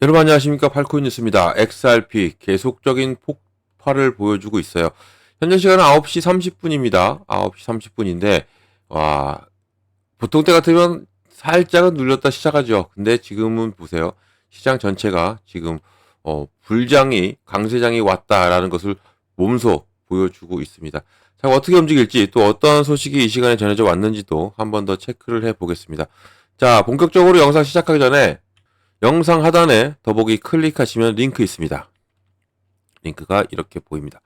여러분 안녕하십니까. 팔코인 뉴스입니다. XRP 계속적인 폭발을 보여주고 있어요. 현재 시간은 9시 30분입니다. 9시 30분인데 와, 보통 때 같으면 살짝은 눌렸다 시작하죠. 근데 지금은 보세요. 시장 전체가 지금 불장이 강세장이 왔다라는 것을 몸소 보여주고 있습니다. 자, 어떻게 움직일지 또 어떤 소식이 이 시간에 전해져 왔는지도 한 번 더 체크를 해 보겠습니다. 자, 본격적으로 영상 시작하기 전에 영상 하단에 더보기 클릭하시면 링크 있습니다. 링크가 이렇게 보입니다.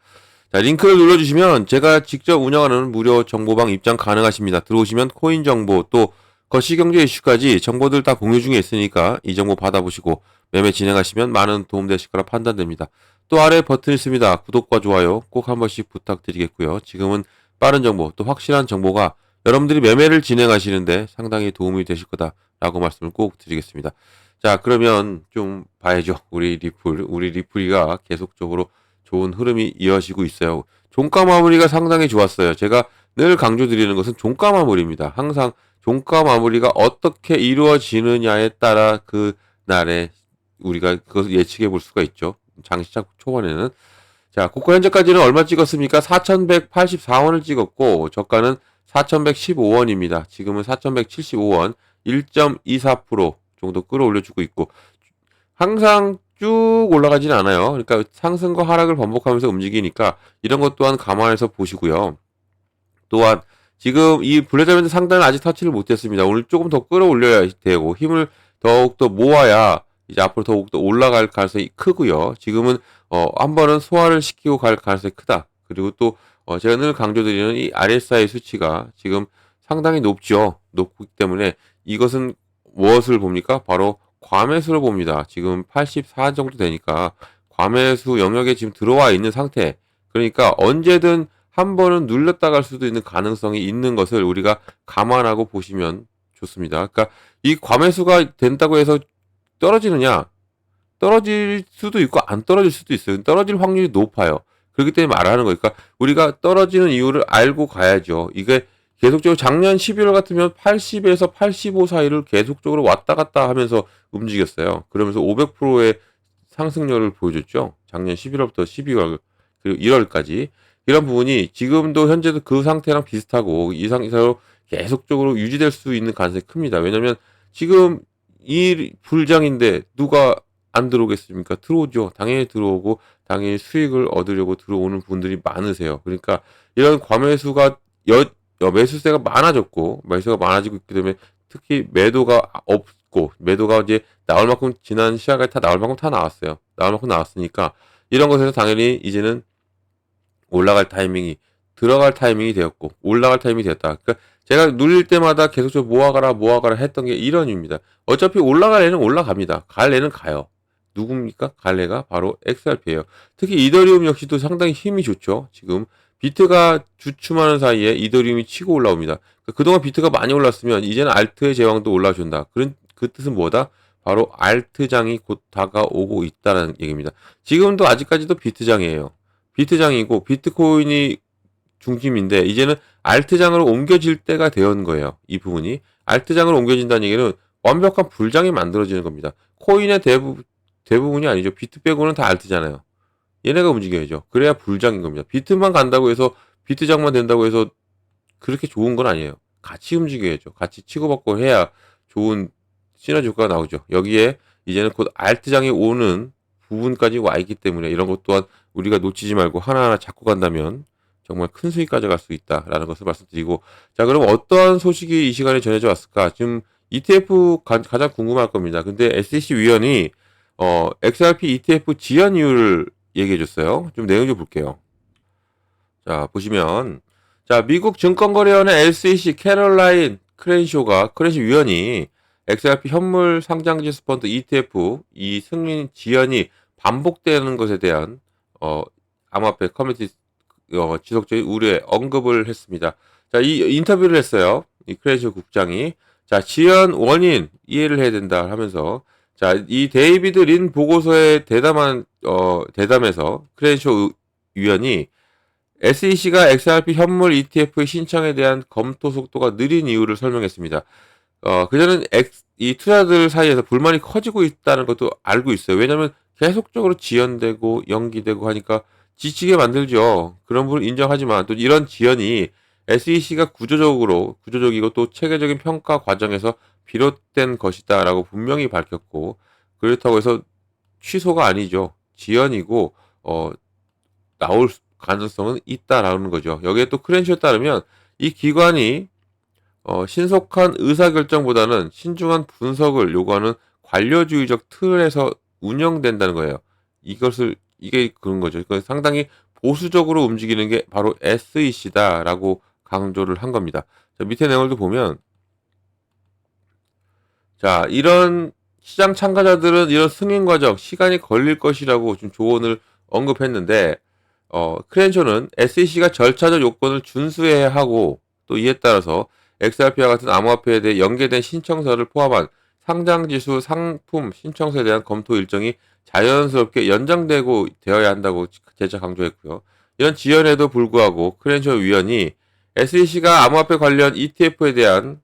자, 링크를 눌러주시면 제가 직접 운영하는 무료 정보방 입장 가능하십니다. 들어오시면 코인 정보 또 거시경제 이슈까지 정보들 다 공유 중에 있으니까 이 정보 받아보시고 매매 진행하시면 많은 도움되실 거라 판단됩니다. 또 아래 버튼 있습니다. 구독과 좋아요 꼭 한 번씩 부탁드리겠고요. 지금은 빠른 정보 또 확실한 정보가 여러분들이 매매를 진행하시는데 상당히 도움이 되실 거다라고 말씀을 꼭 드리겠습니다. 자, 그러면 좀 봐야죠. 우리 리플이가 계속적으로 좋은 흐름이 이어지고 있어요. 종가 마무리가 상당히 좋았어요. 제가 늘 강조드리는 것은 종가 마무리입니다. 항상 종가 마무리가 어떻게 이루어지느냐에 따라 그 날에 우리가 그것을 예측해 볼 수가 있죠. 장시작 초반에는. 자, 고가 현재까지는 얼마 찍었습니까? 4,184원을 찍었고 저가는 4,115원입니다. 지금은 4,175원, 1.24% 정도 끌어올려주고 있고 항상 쭉 올라가지는 않아요. 그러니까 상승과 하락을 반복하면서 움직이니까 이런 것 또한 감안해서 보시고요. 또한 지금 이 블레자밴드 상단은 아직 터치를 못했습니다. 오늘 조금 더 끌어올려야 되고 힘을 더욱더 모아야 이제 앞으로 더욱더 올라갈 가능성이 크고요. 지금은 한 번은 소화를 시키고 갈 가능성이 크다. 그리고 또 제가 늘 강조드리는 이 RSI 수치가 지금 상당히 높기 때문에 이것은 무엇을 봅니까? 바로 과매수를 봅니다. 지금 84 정도 되니까 과매수 영역에 지금 들어와 있는 상태. 그러니까 언제든 한 번은 눌렸다 갈 수도 있는 가능성이 있는 것을 우리가 감안하고 보시면 좋습니다. 그러니까 이 과매수가 된다고 해서 떨어지느냐? 떨어질 수도 있고 안 떨어질 수도 있어요. 떨어질 확률이 높아요. 그렇기 때문에 말하는 거예요. 그러니까 우리가 떨어지는 이유를 알고 가야죠. 이게 계속적으로 작년 11월 같으면 80에서 85 사이를 계속적으로 왔다 갔다 하면서 움직였어요. 그러면서 500%의 상승률을 보여줬죠. 작년 11월부터 12월 그리고 1월까지. 이런 부분이 지금도 현재도 그 상태랑 비슷하고 이 상태로 계속적으로 유지될 수 있는 가능성이 큽니다. 왜냐면 지금 이 불장인데 누가 안 들어오겠습니까? 들어오죠. 당연히 들어오고 당연히 수익을 얻으려고 들어오는 분들이 많으세요. 그러니까 이런 과매수가 매수세가 많아졌고 매수가 많아지고 있기 때문에 특히 매도가 없고 매도가 이제 나올 만큼 지난 시야가 다 나올 만큼 다 나왔어요. 나올 만큼 나왔으니까 이런 것에서 당연히 이제는 들어갈 타이밍이 되었고 올라갈 타이밍이 되었다. 그러니까 제가 눌릴 때마다 계속적으로 모아가라 했던 게 이런 이유입니다. 어차피 올라갈 애는 올라갑니다. 갈 애는 가요. 누굽니까? 갈 애가 바로 XRP예요. 특히 이더리움 역시도 상당히 힘이 좋죠. 지금 비트가 주춤하는 사이에 이더리움이 치고 올라옵니다. 그동안 비트가 많이 올랐으면 이제는 알트의 제왕도 올라준다. 그 뜻은 뭐다? 바로 알트장이 곧 다가오고 있다는 얘기입니다. 지금도 아직까지도 비트장이에요. 비트장이고 비트코인이 중심인데 이제는 알트장으로 옮겨질 때가 되었는 거예요. 이 부분이. 알트장으로 옮겨진다는 얘기는 완벽한 불장이 만들어지는 겁니다. 코인의 대부분이 아니죠. 비트 빼고는 다 알트잖아요. 얘네가 움직여야죠. 그래야 불장인 겁니다. 비트만 간다고 해서 비트장만 된다고 해서 그렇게 좋은 건 아니에요. 같이 움직여야죠. 같이 치고받고 해야 좋은 시너지 효과가 나오죠. 여기에 이제는 곧 알트장이 오는 부분까지 와 있기 때문에 이런 것 또한 우리가 놓치지 말고 하나하나 잡고 간다면 정말 큰 수익 가져갈 수 있다라는 것을 말씀드리고 자, 그럼 어떠한 소식이 이 시간에 전해져 왔을까? 지금 ETF 가장 궁금할 겁니다. 근데 SEC 위원이 XRP ETF 지연 이유를 얘기해 줬어요. 좀 내용 좀 볼게요. 자, 보시면 자, 미국 증권거래원의 SEC 크렌쇼 위원이 XRP 현물 상장지수 펀드 ETF 이 승인 지연이 반복되는 것에 대한 암호화폐 커뮤니티 지속적인 우려에 언급을 했습니다. 자, 이 인터뷰를 했어요. 이 크렌쇼 국장이 자, 지연 원인 이해를 해야 된다 하면서 자, 이 데이비드 린 보고서에 대담해서 크렌쇼 위원이 SEC가 XRP 현물 ETF의 신청에 대한 검토 속도가 느린 이유를 설명했습니다. 그전엔 이 투자들 사이에서 불만이 커지고 있다는 것도 알고 있어요. 왜냐면 계속적으로 지연되고 연기되고 하니까 지치게 만들죠. 그런 부분 인정하지만 또 이런 지연이 SEC가 구조적이고 또 체계적인 평가 과정에서 비롯된 것이다라고 분명히 밝혔고, 그렇다고 해서 취소가 아니죠. 지연이고 나올 가능성은 있다라는 거죠. 여기에 또 크렌시에 따르면 이 기관이 신속한 의사결정보다는 신중한 분석을 요구하는 관료주의적 틀에서 운영된다는 거예요. 이게 그런 거죠. 그러니까 상당히 보수적으로 움직이는 게 바로 SEC다라고 강조를 한 겁니다. 자, 밑에 내용을 보면, 자, 이런 시장 참가자들은 이런 승인 과정, 시간이 걸릴 것이라고 좀 조언을 언급했는데, 크렌쇼는 SEC가 절차적 요건을 준수해야 하고, 또 이에 따라서 XRP와 같은 암호화폐에 대해 연계된 신청서를 포함한 상장지수 상품 신청서에 대한 검토 일정이 자연스럽게 연장되고 되어야 한다고 재차 강조했고요. 이런 지연에도 불구하고 크렌쇼 위원이 SEC가 암호화폐 관련 ETF에 대한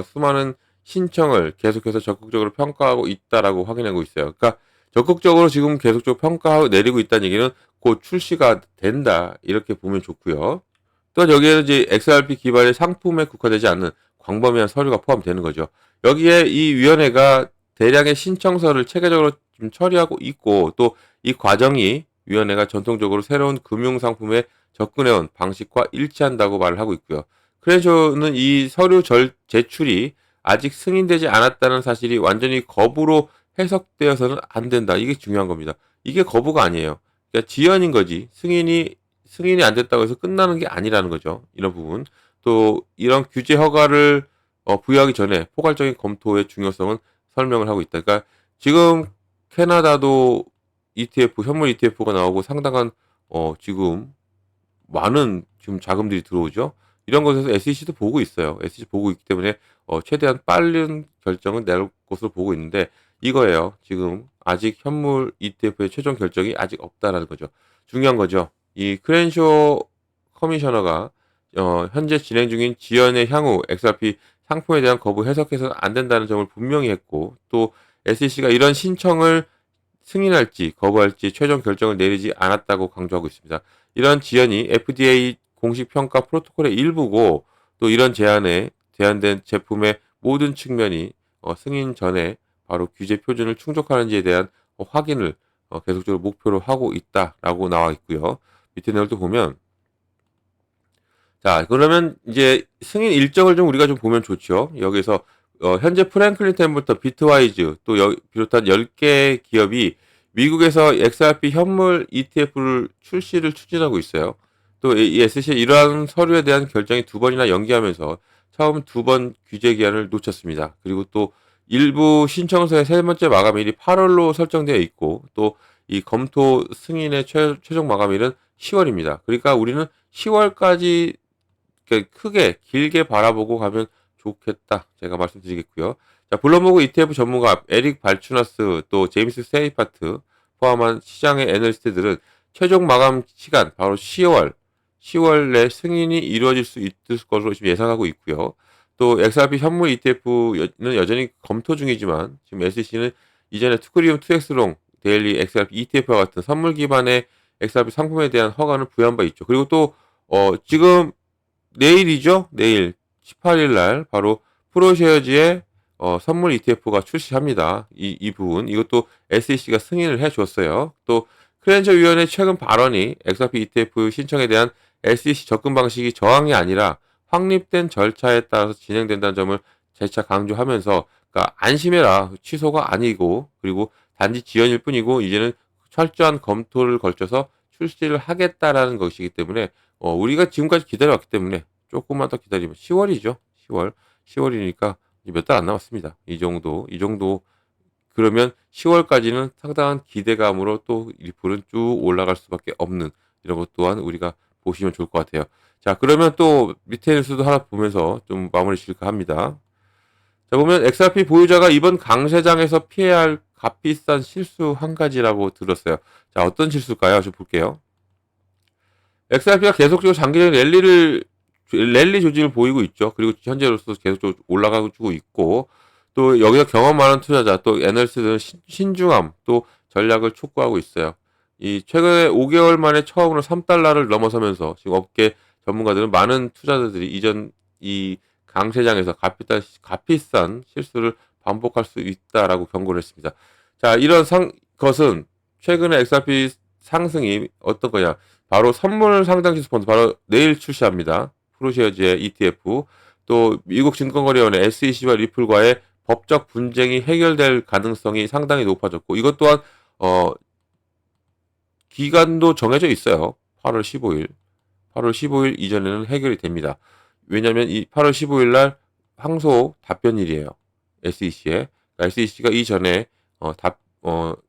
수많은 신청을 계속해서 적극적으로 평가하고 있다라고 확인하고 있어요. 그러니까 적극적으로 지금 계속적으로 평가하고 내리고 있다는 얘기는 곧 출시가 된다, 이렇게 보면 좋고요. 또 여기에는 이제 XRP 기반의 상품에 국한되지 않는 광범위한 서류가 포함되는 거죠. 여기에 이 위원회가 대량의 신청서를 체계적으로 지금 처리하고 있고, 또 이 과정이 위원회가 전통적으로 새로운 금융 상품에 접근해온 방식과 일치한다고 말을 하고 있고요. 크렌쇼는 이 서류 제출이 아직 승인되지 않았다는 사실이 완전히 거부로 해석되어서는 안 된다, 이게 중요한 겁니다. 이게 거부가 아니에요. 그러니까 지연인 거지. 승인이 안 됐다고 해서 끝나는 게 아니라는 거죠. 이런 부분. 또 이런 규제 허가를 부여하기 전에 포괄적인 검토의 중요성은 설명을 하고 있다. 그러니까 지금 캐나다도 ETF, 현물 ETF가 나오고 상당한 지금 많은 지금 자금들이 들어오죠. 이런 것에서 SEC도 보고 있어요. SEC 보고 있기 때문에 최대한 빠른 결정을 낼 것으로 보고 있는데, 이거예요. 지금 아직 현물 ETF의 최종 결정이 아직 없다라는 거죠. 중요한 거죠. 이 크렌쇼 커미셔너가 현재 진행 중인 지연의 향후 XRP 상품에 대한 거부 해석해서는 안 된다는 점을 분명히 했고, 또 SEC가 이런 신청을 승인할지 거부할지 최종 결정을 내리지 않았다고 강조하고 있습니다. 이런 지연이 FDA 공식 평가 프로토콜의 일부고, 또 이런 제안에 제한된 제품의 모든 측면이 승인 전에 바로 규제 표준을 충족하는지에 대한 확인을 계속적으로 목표로 하고 있다라고 나와 있고요. 밑에 내용도 보면, 자, 그러면 이제 승인 일정을 좀 우리가 좀 보면 좋죠. 여기서 현재 프랭클린 템부터 비트와이즈 또 비롯한 10개 기업이 미국에서 XRP 현물 ETF를 출시를 추진하고 있어요. 또 이 SEC 이러한 서류에 대한 결정이 두 번이나 연기하면서 처음 두 번 규제 기한을 놓쳤습니다. 그리고 또 일부 신청서의 세 번째 마감일이 8월로 설정되어 있고, 또 이 검토 승인의 최종 마감일은 10월입니다. 그러니까 우리는 10월까지 크게 길게 바라보고 가면 좋겠다, 제가 말씀드리겠고요. 자, 블룸버그 ETF 전문가 에릭 발추나스 또 제임스 세이파트 포함한 시장의 애널리스트들은 최종 마감 시간 바로 10월 내 승인이 이루어질 수 있을 것으로 지금 예상하고 있고요. 또 XRP 현물 ETF는 여전히 검토 중이지만 지금 SEC는 이전에 투크리움 2X롱 데일리 XRP ETF와 같은 선물 기반의 XRP 상품에 대한 허가는 부여한 바 있죠. 그리고 또 지금 내일이죠. 내일 18일 날 바로 프로쉐어즈의 선물 ETF가 출시합니다. 이 부분 이것도 SEC가 승인을 해줬어요. 또 크렌저 위원회 최근 발언이 XRP ETF 신청에 대한 SEC 접근 방식이 저항이 아니라 확립된 절차에 따라서 진행된다는 점을 재차 강조하면서, 그러니까 안심해라, 취소가 아니고 그리고 단지 지연일 뿐이고 이제는 철저한 검토를 걸쳐서 출시를 하겠다라는 것이기 때문에 우리가 지금까지 기다려왔기 때문에 조금만 더 기다리면 10월이죠. 10월이니까 몇 달 안 남았습니다. 이 정도 그러면 10월까지는 상당한 기대감으로 또 리플은 쭉 올라갈 수밖에 없는, 이런 것 또한 우리가 보시면 좋을 것 같아요. 자, 그러면 또 밑에 뉴스도 하나 보면서 좀 마무리 질까 합니다. 자, 보면 XRP 보유자가 이번 강세장에서 피해야 할 값비싼 실수 한 가지라고 들었어요. 자, 어떤 실수일까요? 좀 볼게요. XRP가 계속적으로 장기적인 랠리 조짐을 보이고 있죠. 그리고 현재로서 계속적으로 올라가고 있고, 또 여기서 경험 많은 투자자, 또 애널리스트들은 신중함, 또 전략을 촉구하고 있어요. 이 최근에 5개월 만에 처음으로 3달러를 넘어서면서 지금 업계 전문가들은 많은 투자자들이 이전 이 강세장에서 값비싼 실수를 반복할 수 있다라고 경고를 했습니다. 자, 이런 것은 최근에 XRP 상승이 어떤 거냐? 바로 선물 상장지수 펀드, 바로 내일 출시합니다. 프로시어즈의 ETF, 또 미국 증권거래위원회 SEC와 리플과의 법적 분쟁이 해결될 가능성이 상당히 높아졌고, 이것 또한 기간도 정해져 있어요. 8월 15일. 8월 15일 이전에는 해결이 됩니다. 왜냐하면 이 8월 15일 날 항소 답변일이에요. SEC에. SEC가 이전에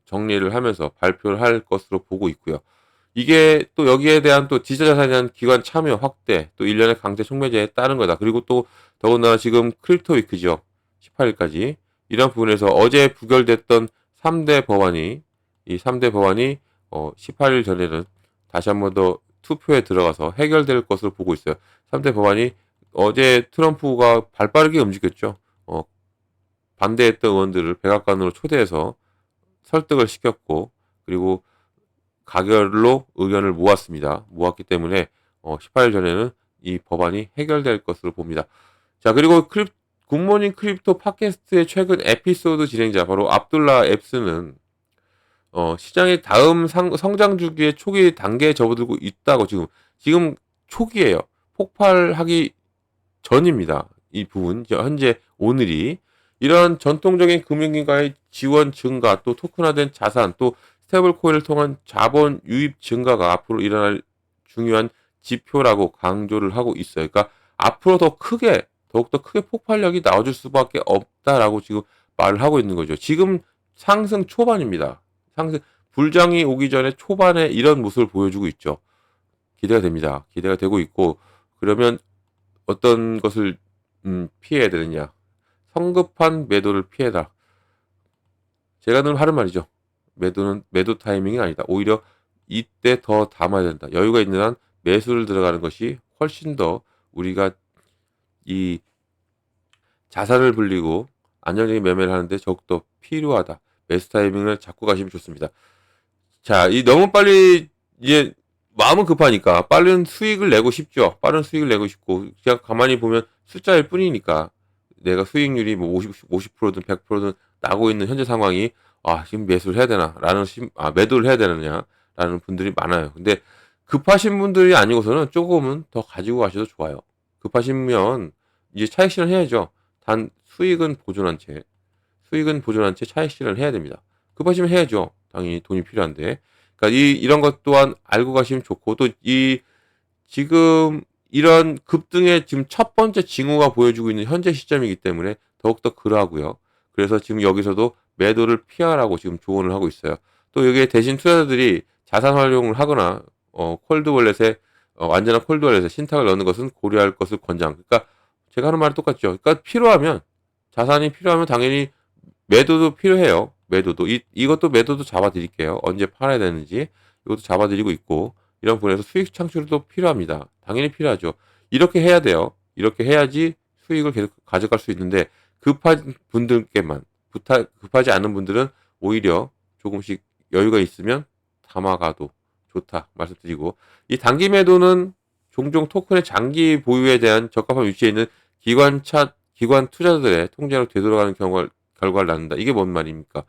정리를 하면서 발표를 할 것으로 보고 있고요. 이게 또 여기에 대한 또 디지털자산에 대한 기관 참여 확대, 또 1년의 강제 촉매제에 따른 거다. 그리고 또 더군다나 지금 크립토 위크죠. 18일까지. 이런 부분에서 어제 부결됐던 3대 법안이, 이 3대 법안이 18일 전에는 다시 한 번 더 투표에 들어가서 해결될 것으로 보고 있어요. 3대 법안이 어제 트럼프가 발빠르게 움직였죠. 반대했던 의원들을 백악관으로 초대해서 설득을 시켰고, 그리고 가결로 의견을 모았기 때문에 18일 전에는 이 법안이 해결될 것으로 봅니다. 자, 그리고 굿모닝 크립토 팟캐스트의 최근 에피소드 진행자 바로 압둘라 앱스는 시장의 다음 성장 주기의 초기 단계에 접어들고 있다고 지금 초기예요. 폭발하기 전입니다. 이 부분 현재 오늘이 이런 전통적인 금융기관의 지원 증가, 또 토큰화된 자산, 또 스테이블 코인을 통한 자본 유입 증가가 앞으로 일어날 중요한 지표라고 강조를 하고 있어요. 그러니까 앞으로 더욱더 크게 폭발력이 나와줄 수밖에 없다라고 지금 말을 하고 있는 거죠. 지금 상승 초반입니다. 불장이 오기 전에 초반에 이런 모습을 보여주고 있죠. 기대가 됩니다. 기대가 되고 있고, 그러면 어떤 것을 피해야 되느냐? 성급한 매도를 피해라. 제가 늘 하는 말이죠. 매도는 매도 타이밍이 아니다. 오히려 이때 더 담아야 된다. 여유가 있는 한 매수를 들어가는 것이 훨씬 더 우리가 이 자산을 불리고 안정적인 매매를 하는데 더욱더 필요하다. 매수 타이밍을 잡고 가시면 좋습니다. 자, 너무 빨리 이제 마음은 급하니까 빠른 수익을 내고 싶죠. 빠른 수익을 내고 싶고, 그냥 가만히 보면 숫자일 뿐이니까 내가 수익률이 뭐 50%든 100%든 나고 있는 현재 상황이 지금 매수를 해야 되나? 매도를 해야 되느냐? 라는 분들이 많아요. 근데 급하신 분들이 아니고서는 조금은 더 가지고 가셔도 좋아요. 급하시면 이제 차익 실현 해야죠. 단 수익은 보존한 채 차익 실현을 해야 됩니다. 급하시면 해야죠. 당연히 돈이 필요한데. 그러니까 이런 것 또한 알고 가시면 좋고, 또 지금 이런 급등의 지금 첫 번째 징후가 보여주고 있는 현재 시점이기 때문에 더욱더 그러하고요. 그래서 지금 여기서도 매도를 피하라고 지금 조언을 하고 있어요. 또 여기에 대신 투자자들이 자산 활용을 하거나 완전한 콜드월렛에 신탁을 넣는 것은 고려할 것을 권장. 그러니까 제가 하는 말이 똑같죠. 그러니까 자산이 필요하면 당연히 매도도 필요해요. 이것도 매도도 잡아드릴게요. 언제 팔아야 되는지 이것도 잡아드리고 있고, 이런 부분에서 수익 창출도 필요합니다. 당연히 필요하죠. 이렇게 해야 돼요. 이렇게 해야지 수익을 계속 가져갈 수 있는데, 급한 분들께만, 급하지 않은 분들은 오히려 조금씩 여유가 있으면 담아가도 좋다 말씀드리고, 이 단기 매도는 종종 토큰의 장기 보유에 대한 적합한 위치에 있는 기관 투자자들의 통장으로 되돌아가는 결과를 낳는다. 이게 뭔 말입니까?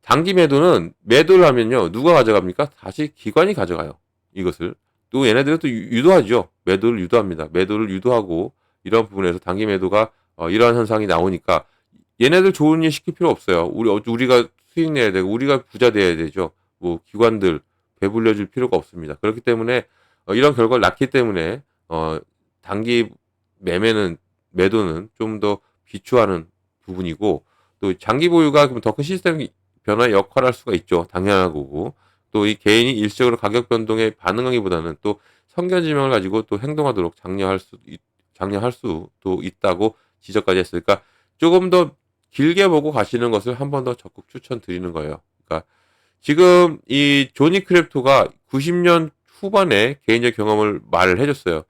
단기 매도는 매도를 하면요, 누가 가져갑니까? 다시 기관이 가져가요. 이것을. 또 얘네들은 또 유도하죠. 매도를 유도합니다. 매도를 유도하고, 이런 부분에서 단기 매도가 이러한 현상이 나오니까 얘네들 좋은 일 시킬 필요 없어요. 우리가 수익 내야 되고 우리가 부자 돼야 되죠. 뭐 기관들 배불려 줄 필요가 없습니다. 그렇기 때문에 이런 결과를 낳기 때문에 단기 매도는 좀 더 비추하는 부분이고, 또 장기 보유가 더 큰 시스템 변화에 역할할 수가 있죠. 당연한 거고. 또 이 개인이 일시적으로 가격 변동에 반응하기보다는 또 성견지명을 가지고 또 행동하도록 장려할 수도 있다고 지적까지 했으니까, 조금 더 길게 보고 가시는 것을 한 번 더 적극 추천드리는 거예요. 그러니까 지금 이 조니 크립토가 90년 후반에 개인적 경험을 말을 해줬어요.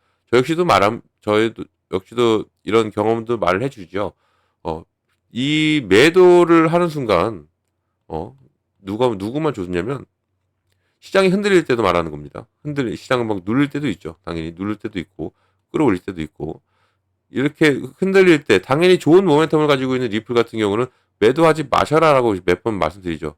저희도 역시도 이런 경험도 말을 해주죠. 어, 이 매도를 하는 순간, 누구만 줬냐면, 시장이 흔들릴 때도 말하는 겁니다. 시장은 막 누를 때도 있죠. 당연히 누를 때도 있고, 끌어올릴 때도 있고, 이렇게 흔들릴 때, 당연히 좋은 모멘텀을 가지고 있는 리플 같은 경우는 매도하지 마셔라라고 몇 번 말씀드리죠.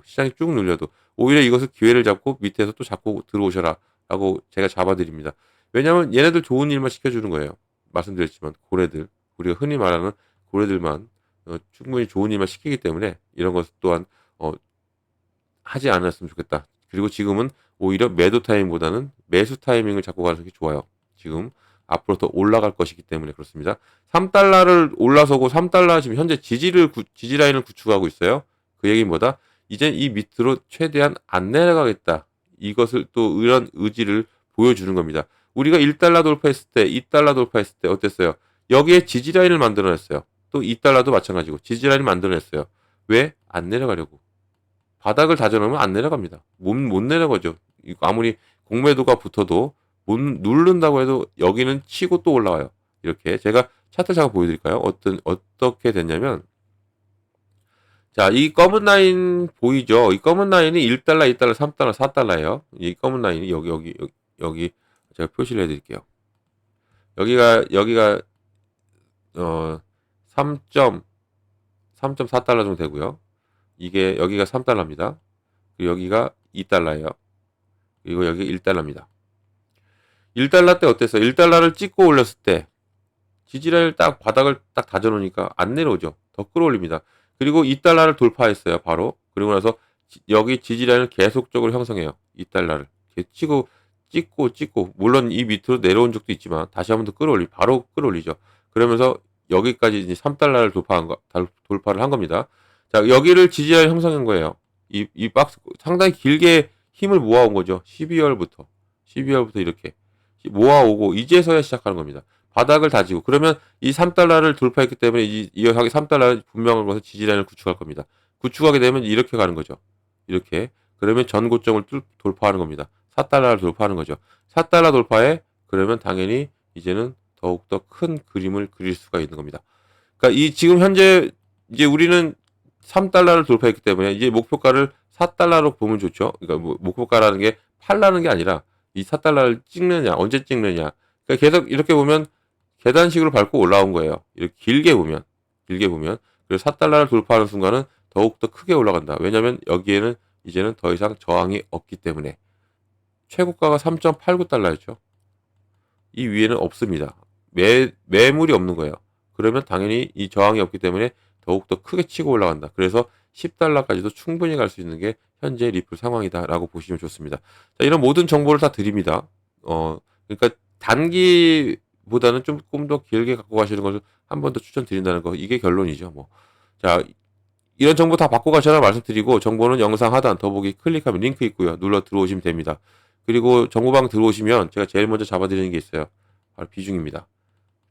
시장이 쭉 눌려도, 오히려 이것을 기회를 잡고 밑에서 또 잡고 들어오셔라. 라고 제가 잡아드립니다. 왜냐면 얘네들 좋은 일만 시켜주는 거예요. 말씀드렸지만, 고래들, 우리가 흔히 말하는 고래들만, 충분히 좋은 일만 시키기 때문에, 이런 것 또한, 하지 않았으면 좋겠다. 그리고 지금은 오히려 매도 타이밍보다는 매수 타이밍을 잡고 가는 게 좋아요. 지금 앞으로 더 올라갈 것이기 때문에 그렇습니다. 3달러를 올라서고 3달러 지금 현재 지지 라인을 구축하고 있어요. 그 얘기는 뭐다? 이제 이 밑으로 최대한 안 내려가겠다. 이것을 또 이런 의지를 보여주는 겁니다. 우리가 1달러 돌파했을 때, 2달러 돌파했을 때 어땠어요? 여기에 지지 라인을 만들어냈어요. 또 2달러도 마찬가지고 지지 라인을 만들어냈어요. 왜? 안 내려가려고. 바닥을 다져놓으면 안 내려갑니다. 못 내려가죠. 아무리 공매도가 붙어도 못 누른다고 해도 여기는 치고 또 올라와요. 이렇게 제가 차트 잠깐 보여드릴까요? 어떻게 됐냐면, 자, 이 검은 라인 보이죠? 이 검은 라인이 1달러, 2달러, 3달러, 4달러예요. 이 검은 라인이 여기 제가 표시를 해드릴게요. 여기가 3.4달러 정도 되고요. 여기가 3달러입니다. 그리고 여기가 2달러예요. 그리고 여기 1달러입니다. 1달러 때 어땠어요? 1달러를 찍고 올렸을 때 지지라인을 딱 바닥을 딱 다져놓으니까 안 내려오죠. 더 끌어올립니다. 그리고 2달러를 돌파했어요. 바로. 그리고 나서 여기 지지라인을 계속적으로 형성해요. 2달러를. 찍고 물론 이 밑으로 내려온 적도 있지만 다시 한번 더 바로 끌어올리죠. 그러면서 여기까지 이제 3달러를 돌파를 한 겁니다. 자, 여기를 지지라인 형성한 거예요. 이 박스 상당히 길게 힘을 모아온 거죠. 12월부터 이렇게 모아오고 이제서야 시작하는 겁니다. 바닥을 다지고 그러면 이 3달러를 돌파했기 때문에 이 3달러 분명한 것을 지지라인을 구축할 겁니다. 구축하게 되면 이렇게 가는 거죠. 이렇게 그러면 전 고점을 돌파하는 겁니다. 4달러를 돌파하는 거죠. 4달러 돌파에 그러면 당연히 이제는 더욱더 큰 그림을 그릴 수가 있는 겁니다. 그러니까 지금 현재 이제 우리는 3달러를 돌파했기 때문에 이제 목표가를 4달러로 보면 좋죠. 그러니까 목표가라는 게 팔라는 게 아니라 이 4달러를 찍느냐, 언제 찍느냐. 그러니까 계속 이렇게 보면 계단식으로 밟고 올라온 거예요. 이렇게 길게 보면. 그래서 4달러를 돌파하는 순간은 더욱더 크게 올라간다. 왜냐면 여기에는 이제는 더 이상 저항이 없기 때문에. 최고가가 3.89달러였죠. 이 위에는 없습니다. 매물이 없는 거예요. 그러면 당연히 이 저항이 없기 때문에 더욱더 크게 치고 올라간다. 그래서 10달러까지도 충분히 갈 수 있는 게 현재 리플 상황이다라고 보시면 좋습니다. 자, 이런 모든 정보를 다 드립니다. 그러니까 단기보다는 조금 더 길게 갖고 가시는 것을 한 번 더 추천드린다는 거. 이게 결론이죠. 자, 이런 정보 다 받고 가셔라 말씀드리고 정보는 영상 하단 더보기 클릭하면 링크 있고요. 눌러 들어오시면 됩니다. 그리고 정보방 들어오시면 제가 제일 먼저 잡아드리는 게 있어요. 바로 비중입니다.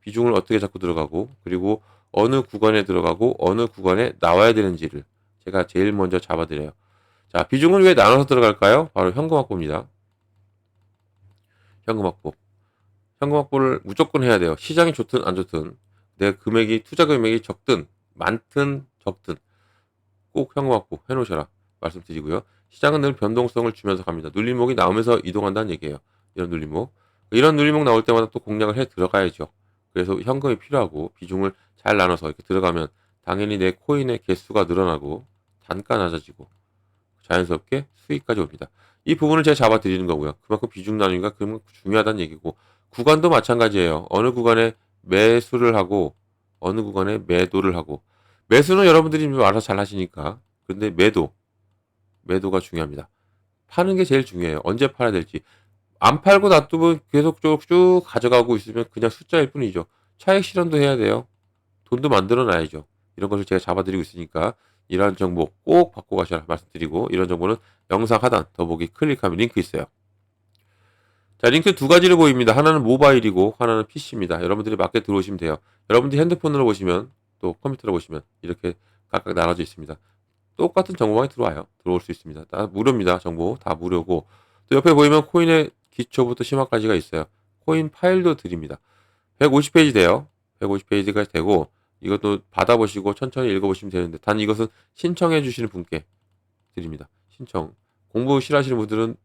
비중을 어떻게 잡고 들어가고 그리고 어느 구간에 들어가고 어느 구간에 나와야 되는지를 제가 제일 먼저 잡아드려요. 자, 비중은 왜 나눠서 들어갈까요? 바로 현금 확보입니다. 현금 확보. 현금 확보를 무조건 해야 돼요. 시장이 좋든 안 좋든 내 투자 금액이 적든 많든 적든 꼭 현금 확보 해놓으셔라 말씀드리고요. 시장은 늘 변동성을 주면서 갑니다. 눌림목이 나오면서 이동한다는 얘기예요. 이런 눌림목 나올 때마다 또 공략을 해 들어가야죠. 그래서 현금이 필요하고 비중을 잘 나눠서 이렇게 들어가면 당연히 내 코인의 개수가 늘어나고 단가 낮아지고 자연스럽게 수익까지 옵니다. 이 부분을 제가 잡아드리는 거고요. 그만큼 비중 나누기가 그만큼 중요하다는 얘기고 구간도 마찬가지예요. 어느 구간에 매수를 하고 어느 구간에 매도를 하고 매수는 여러분들이 알아서 잘 하시니까 근데 매도가 중요합니다. 파는 게 제일 중요해요. 언제 팔아야 될지. 안 팔고 놔두면 계속적으로 쭉 가져가고 있으면 그냥 숫자일 뿐이죠. 차익 실현도 해야 돼요. 돈도 만들어 놔야죠. 이런 것을 제가 잡아드리고 있으니까 이러한 정보 꼭 받고 가셔라 말씀드리고 이런 정보는 영상 하단 더보기 클릭하면 링크 있어요. 자, 링크 두 가지로 보입니다. 하나는 모바일이고 하나는 PC입니다. 여러분들이 맞게 들어오시면 돼요. 여러분들이 핸드폰으로 보시면 또 컴퓨터로 보시면 이렇게 각각 나눠져 있습니다. 똑같은 정보만 들어올 수 있습니다. 다 무료입니다. 정보 다 무료고 또 옆에 보이면 코인의 기초부터 심화까지가 있어요. 코인 파일도 드립니다. 150페이지 돼요. 150페이지가 되고 이것도 받아보시고 천천히 읽어보시면 되는데 단 이것은 신청해 주시는 분께 드립니다. 신청. 공부 싫어하시는 분들은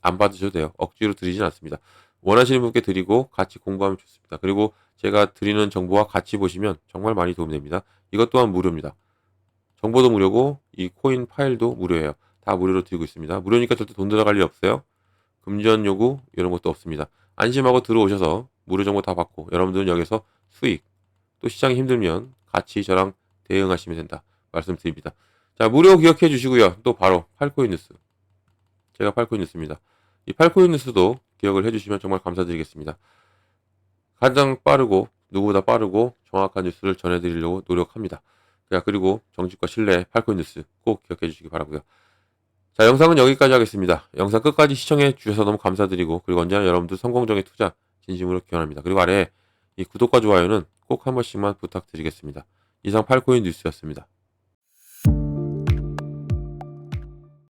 안 받으셔도 돼요. 억지로 드리진 않습니다. 원하시는 분께 드리고 같이 공부하면 좋습니다. 그리고 제가 드리는 정보와 같이 보시면 정말 많이 도움이 됩니다. 이것 또한 무료입니다. 정보도 무료고 이 코인 파일도 무료예요. 다 무료로 드리고 있습니다. 무료니까 절대 돈 들어갈 일 없어요. 금전 요구 이런 것도 없습니다. 안심하고 들어오셔서 무료 정보 다 받고 여러분들은 여기서 수익 또 시장이 힘들면 같이 저랑 대응하시면 된다 말씀드립니다. 자, 무료 기억해 주시고요. 또 바로 팔코인 뉴스. 제가 팔코인 뉴스입니다. 이 팔코인 뉴스도 기억을 해 주시면 정말 감사드리겠습니다. 가장 빠르고 누구보다 빠르고 정확한 뉴스를 전해드리려고 노력합니다. 자, 그리고 정직과 신뢰 팔코인 뉴스 꼭 기억해 주시기 바라고요. 자, 영상은 여기까지 하겠습니다. 영상 끝까지 시청해 주셔서 너무 감사드리고 그리고 언제나 여러분들 성공적인 투자 진심으로 기원합니다. 그리고 아래 이 구독과 좋아요는 꼭 한 번씩만 부탁드리겠습니다. 이상 팔코인 뉴스였습니다.